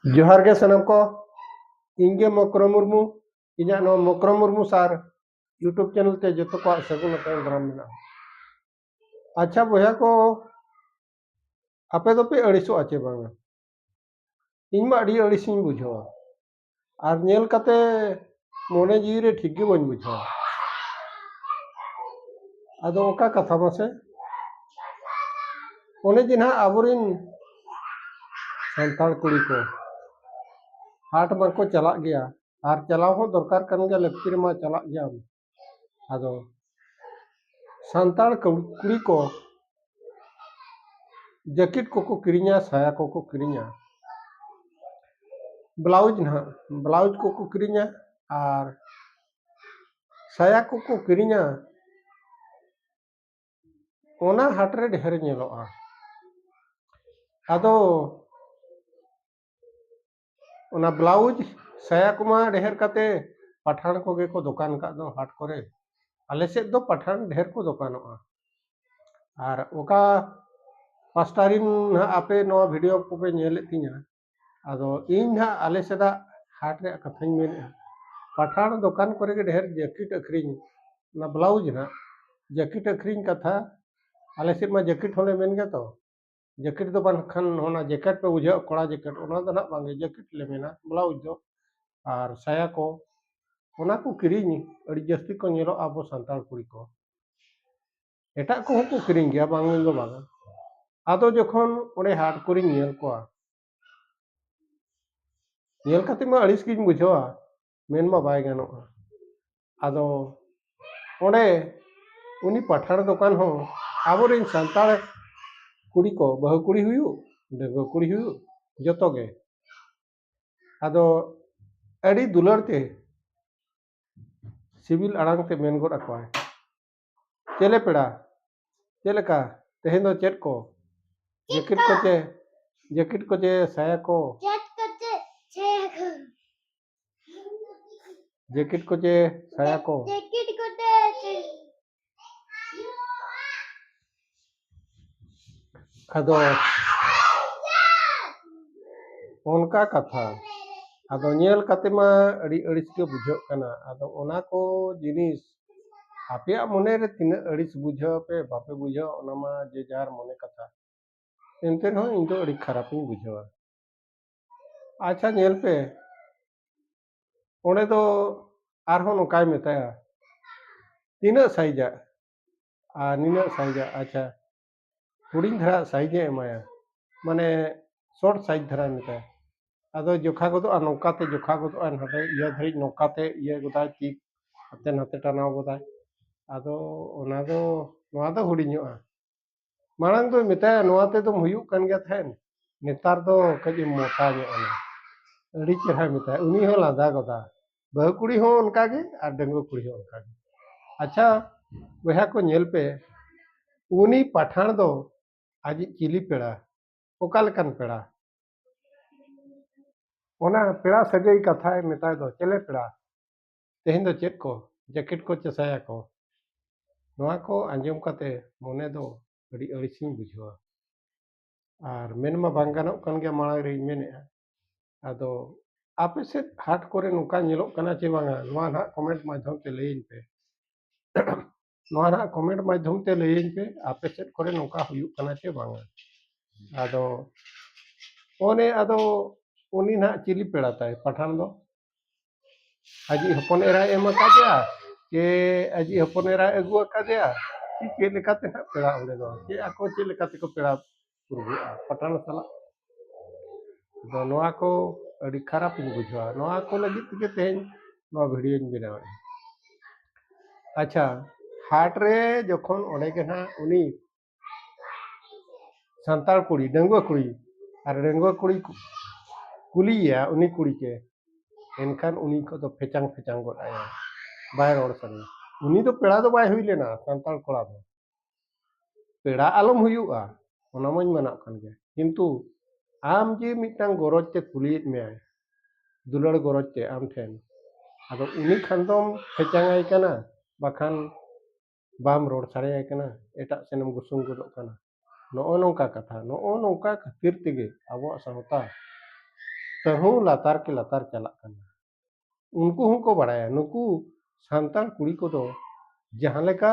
जोहार के सनम को इंगे मकरो मुर्मू इन्या नो मकरो मुर्मू सार यूट्यूब चैनल ते जो को सगुन दाराम मेना। अच्छा बोया को आपे दो पे अड़िसो आचे बांगा इन मा अड़ी अड़िसिन बुझावा और नेल कते मोने जीवी रे ठीक गे बन बुझावा आदो ओका कथा मासे ओने दिन आबोरिन संताल कुड़ी को हाट बाको चला गया और चलाव हो दरकार कन गया लक्ष्मी मा चला गया आदो संताल कुड़ी को जैकेट को किरिया साया को किरिया ब्लाउज ना ब्लाउज को किरिया और साया को किरिया ओना हाटरे ढेर नेलोआ आदो ओना ब्लाउज साया को मा ढेर कते पठान को गे को दुकान का दो हाट करे आले से दो पठान ढेर को दुकानोआ और ओका पास्टारिन ना आपे नो वीडियो को पे नेले तिना आदो इन ना आले सेदा हाट रे कथाई मेने पठान दुकान करे के ढेर जैकेट अखरिन ना ब्लाउज ना जैकेट अखरिन कथा आले से मा जैकेट होने मेन गया तो जैकेट दो बानखान होना जैकेट पे बुझा कोड़ा जैकेट ओना दो ना बांगे जैकेट ले मेना ब्लाउज दो और साया को ओना को किरिनी अड़ी जस्ती को नेलो आबो संताल कुड़ी को एटा को किरिन गया बांगे दो बांगा आदो जखन ओडे हाट कोरी नेल को नेल कते मा अड़िस गिन बुझावा मेन मा बाय गानोआ आदो ओडे उनी पठान दुकान हो आबोरिन संताल कुड़ी को बहु कुड़ी हुयु डेगो कुड़ी हुयु जतो गे आदो अड़ी दुलर ते सिविल आड़ांग ते मेन गोड अकवाय चेले पेड़ा चेलेका तेहेन दो चेट को जैकेट को चे साया को जैकेट को चे साया को आदो उनका कथा आदो नेल कते मा अड़ी अड़िस के बुझो कना आदो ओना को जिनिस आपे मने रे तीन अड़िस बुझो पे बापे बुझो ओना मा जे जार मने कथा एनते हो इन तो अड़ी खराब ही बुझो अच्छा नेल पे ओने तो आरहो नोकाय मेताया तीना साइजा आ नीना साइजा अच्छा हुडिंग धरा साइजे एमाया माने शॉर्ट साइज धरा मेताया आदो जोखा गोदो नौकाते जोखा गोदो नहाते इया धरी नौकाते इया गोदा ती हाते नाते टानाव गोदा आदो ओना दो नोआ दो हुडिङोआ माड़ांग दो मेताया नोआते दो हुयुग कान गया थाएन नेतार दो कजी मोटा ᱧᱚᱜ अड़ी चेहरा मेताया उनी हो लादा गोदा बहु कुड़ी हो उनका गे और डंगो कुड़ी हो उनका गे अच्छा वहा को नेल पे उनी पठान दो आज चिली पेड़ा ओका लेकान पेड़ा ओना पेड़ा सगई कथा मेताय दो चले पेड़ा तेहेन दो चेत को जैकेट को चसाया को नोआ को आंजम कते मोने दो अड़ी अड़िसिन बुझावा और मेन मा बांग गानोग कान गया माड़ांग रे मेने आदो आपे से हाट कोरे नुका नेलोग कना चे बांगा नोआ ना कमेंट माध्यम ते लईन पे नोआ ना कमेंट माध्यम ते लईन पे आपे से कोरे नुका हुयुग कना चे बांगा आदो ओने आदो उनी ना चिली पेड़ा ताय पठान दो आजी हपन एरा एम कादिया के आजी हपन एरा अगु कादिया कि के लेकाते ना पेड़ा ओंडे दो के आको चे लेकाते को पेड़ा पुरगुआ पठान साला दो नोआ को अड़ी खराब इन बुझवा नोआ को लगित के तेन नोआ वीडियो इन बनावे अच्छा हाट रे जखन ओंडे के ना उनी संताल कुड़ी डंगुआ कुड़ी और डंगुआ कुड़ी कुलिया उनी कुड़ी के एनखान उनी को तो फेचांग फेचांग गोद आया बाय रोड सने उनी तो पेड़ा दो बाय हुई लेना संताल कोड़ा दो पेड़ा आलम हुयुआ ओना मज मना कान गया किंतु आम जे मिटांग गरज ते कुलियत मे दुलड़ गरज ते आम ठेन आदो उनी खान दम फेचांगाय कना बाखान बाम रोड सारे कना एटा सेनम गुसुम गोदो कना नो नौका कथा नो नौका खातिर तेगे आबो सावता तहु लातार के लातार चलाक कना उनको हूँ बाड़ाया नुकू सानताल कुड़ी को दो जहाँ लेका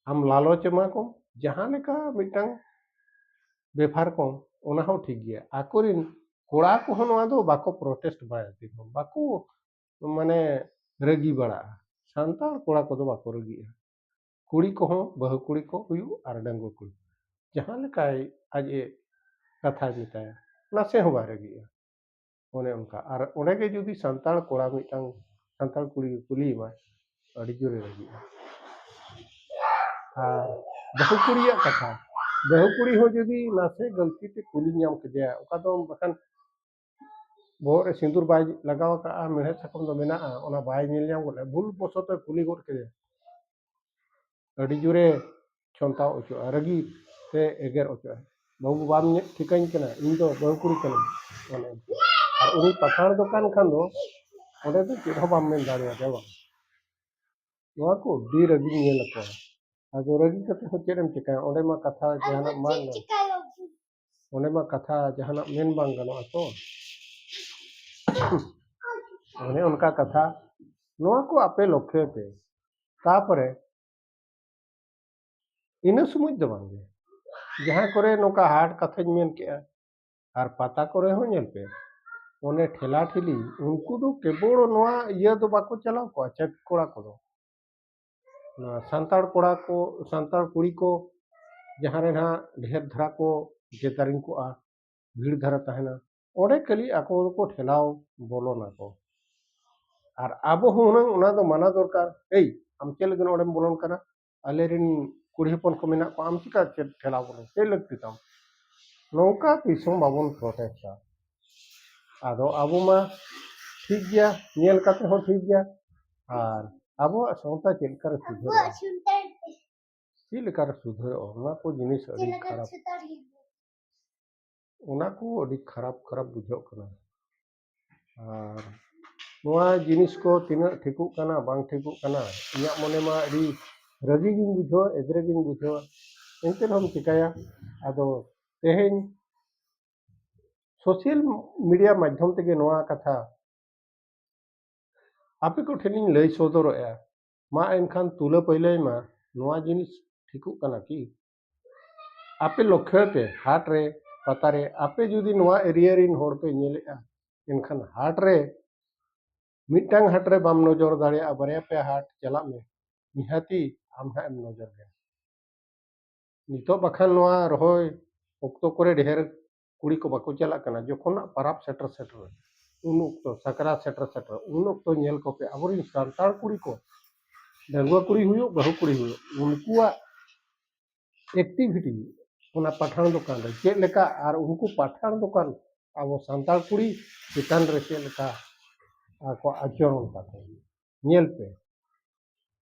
आम लालच एमा को जहाँ लेका मिटंग बेफार को ओना हो ठीक गया आकोरिन कोड़ा को हो नवा दो बाको प्रोटेस्ट बाय बाको माने रगी बड़ा सानताल कोड़ा को दो बाको रगी कुड़ी को हो बहु कुड़ी को हुयु आर डंगो कुड़ी जहाँ लेका आज ए कथा मिताया नासे हो बा रगी ओने उनका आर ओने के जुदी सानताल कोड़ा मिटंग सानताल कुड़ी कुली मा अड़ी जोरे रगी बहु कुड़िया कथा बहु कुड़ी हो जुदी नासे गलती ते कुली नाम के ओका दो बखन बोर रे सिंदूर बाय लगाव का मेहनत सकम दो मेना ओना बाय नेल नाम गोले भूल बसत कुली गोट के अड़ी जोरे छंता ओचो रगी ते एगर ओचो बाबू बाम ठिकाइन कना इन दो बहु कुड़ी कना ओने और उनी पठाण दुकान खान दो ओडे तो चेद बाम मेन दाड़िया देवा नोआ को डी रगी नेल को आदो रगी कते हो चेदम चिका ओडे मा कथा जहाना मान ओने मा कथा जहाना मेन बांग गनो तो ओने उनका कथा नोआ को आपे लक्ष्य पे तापरे इन समुझ दो बांगे जहाँ करे नोका हाट कथा मेन के आर पता करे हो नेल पे ओने ठेला ठेली उनको दो केबोड़ नोआ इया दो बाको चलाव को चेक कोड़ा को दो कोड़ा को सांताड़ कुड़ी को जहाँ रे ना ढेर धरा को जेतारिन को आ भीड़ धरा तहना ओडे कली आको को ठेलाव बोलो ना को आर आबो हुनंग उना दो माना दरकार एई आम चेल गन ओडेम बोलन कना अलेरिन कुड़ी हपन को मेना को आम चिका ठेलाव बोलो से लगती ताम नौका तीसों बाबन प्रोटेस्टा आदो आबो मा ठीक गया नेल काते हो ठीक गया आर आबो सौता चेलकर सुधर चेलकर सुधर ओना को जिनिस अड़ी खराब ओना को अड़ी खराब खराब बुझो कना आर नोआ जिनिस को तिना ठिकु कना बांग ठिकु कना इया मने मा अड़ी रगी गिन बुझो एदरे गिन बुझो एंते हम चिकाया आदो तेहेन सोशल मीडिया माध्यम तेगे नोआ कथा आपे को ठेलिंग लई सोदरोया मा एनखान तुला पहिले मा नोआ जिनिस ठिकु कना की आपे लक्ष्य पे हाट रे पता रे आपे जुदी नोआ एरिया रिन होड़ पे नेलेआ एनखान हाट रे मिटंग हाट रे बाम नजर दाड़िया बारे पे हाट चला में निहाती आम हा एम नजर गया नितो बखान नोआ रहोय ओक्तो करे ढेर कुड़ी को बाको चला कना जोखोन पराब सेटर सेटर उन उक्तो सकरा सेटर सेटर उन उक्तो नेल को पे अबोरिन सांताड़ कुड़ी को डंगुआ कुड़ी हुयो बहु कुड़ी हुयो उनकुआ एक्टिविटी ओना पठाण दुकान रे चेद लेका आर उनको पठाण दुकान अब सांताड़ कुड़ी चितान रे चेद लेका को आचरण काते नेल पे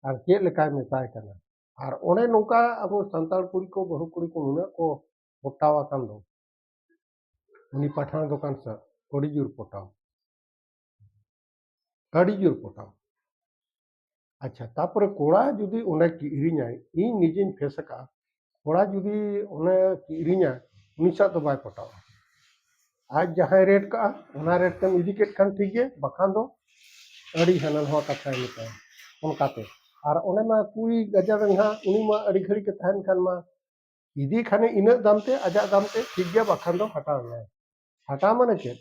आर चेद लेका मेताय कना आर ओने नोका अब सांताड़ कुड़ी को बहु कुड़ी को नुना को पोटावा कान दो उनी पठाण दुकान से अड़ी जोर पोटाव अच्छा तापर कोड़ा जुदी ओने किरिኛय इन निजेन फेसका कोड़ा जुदी ओने किरिኛ उनी सा तो बाय पोटाव आज जहां रेट का ओना रेट तम इदी केट खान ठीक है बखान दो अड़ी हनल हो कथा मिता उनकाते आर ओने मा कुई गजा रंगा उनी मा अड़ी घड़ी के तहन खान मा इदी खाने इन दाम ते आजा दाम ते ठीक गया बखान दो हटाव जाए हटा माने चेत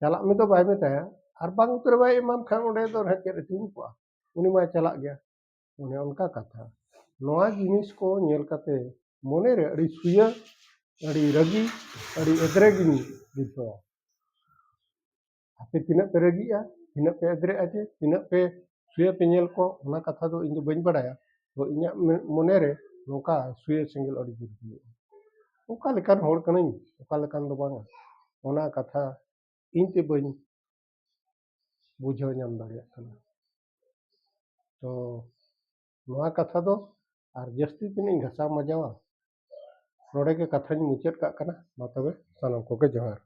चला में तो बाय मेताया आर बांग उतर बाय इमाम खान ओडे दो रह चेत तीन को उनी मा चला गया उन्हें उनका कथा नोआ जिनिस को नेल काते मोने रे अड़ी सुया अड़ी रगी अड़ी एदरे गिनी बुझो आपे तिना पे रगी तिना पे एदरे आजे तिना पे सुया पे नेल को ओना कथा दो इन दो बइन बड़ाया तो इnya मोने रे नोका सुया सिंगल अड़ी जुर ओका लेकान होड़ कनई ओका लेकान दो बांगा ओना कथा इनते बइन बुझो नाम दाड़िया कना तो नोआ कथा दो आर जस्ती तिनी घसा मजावा नोड़े के कथा मुचाद का कना मा तबे सानाम को के जोहार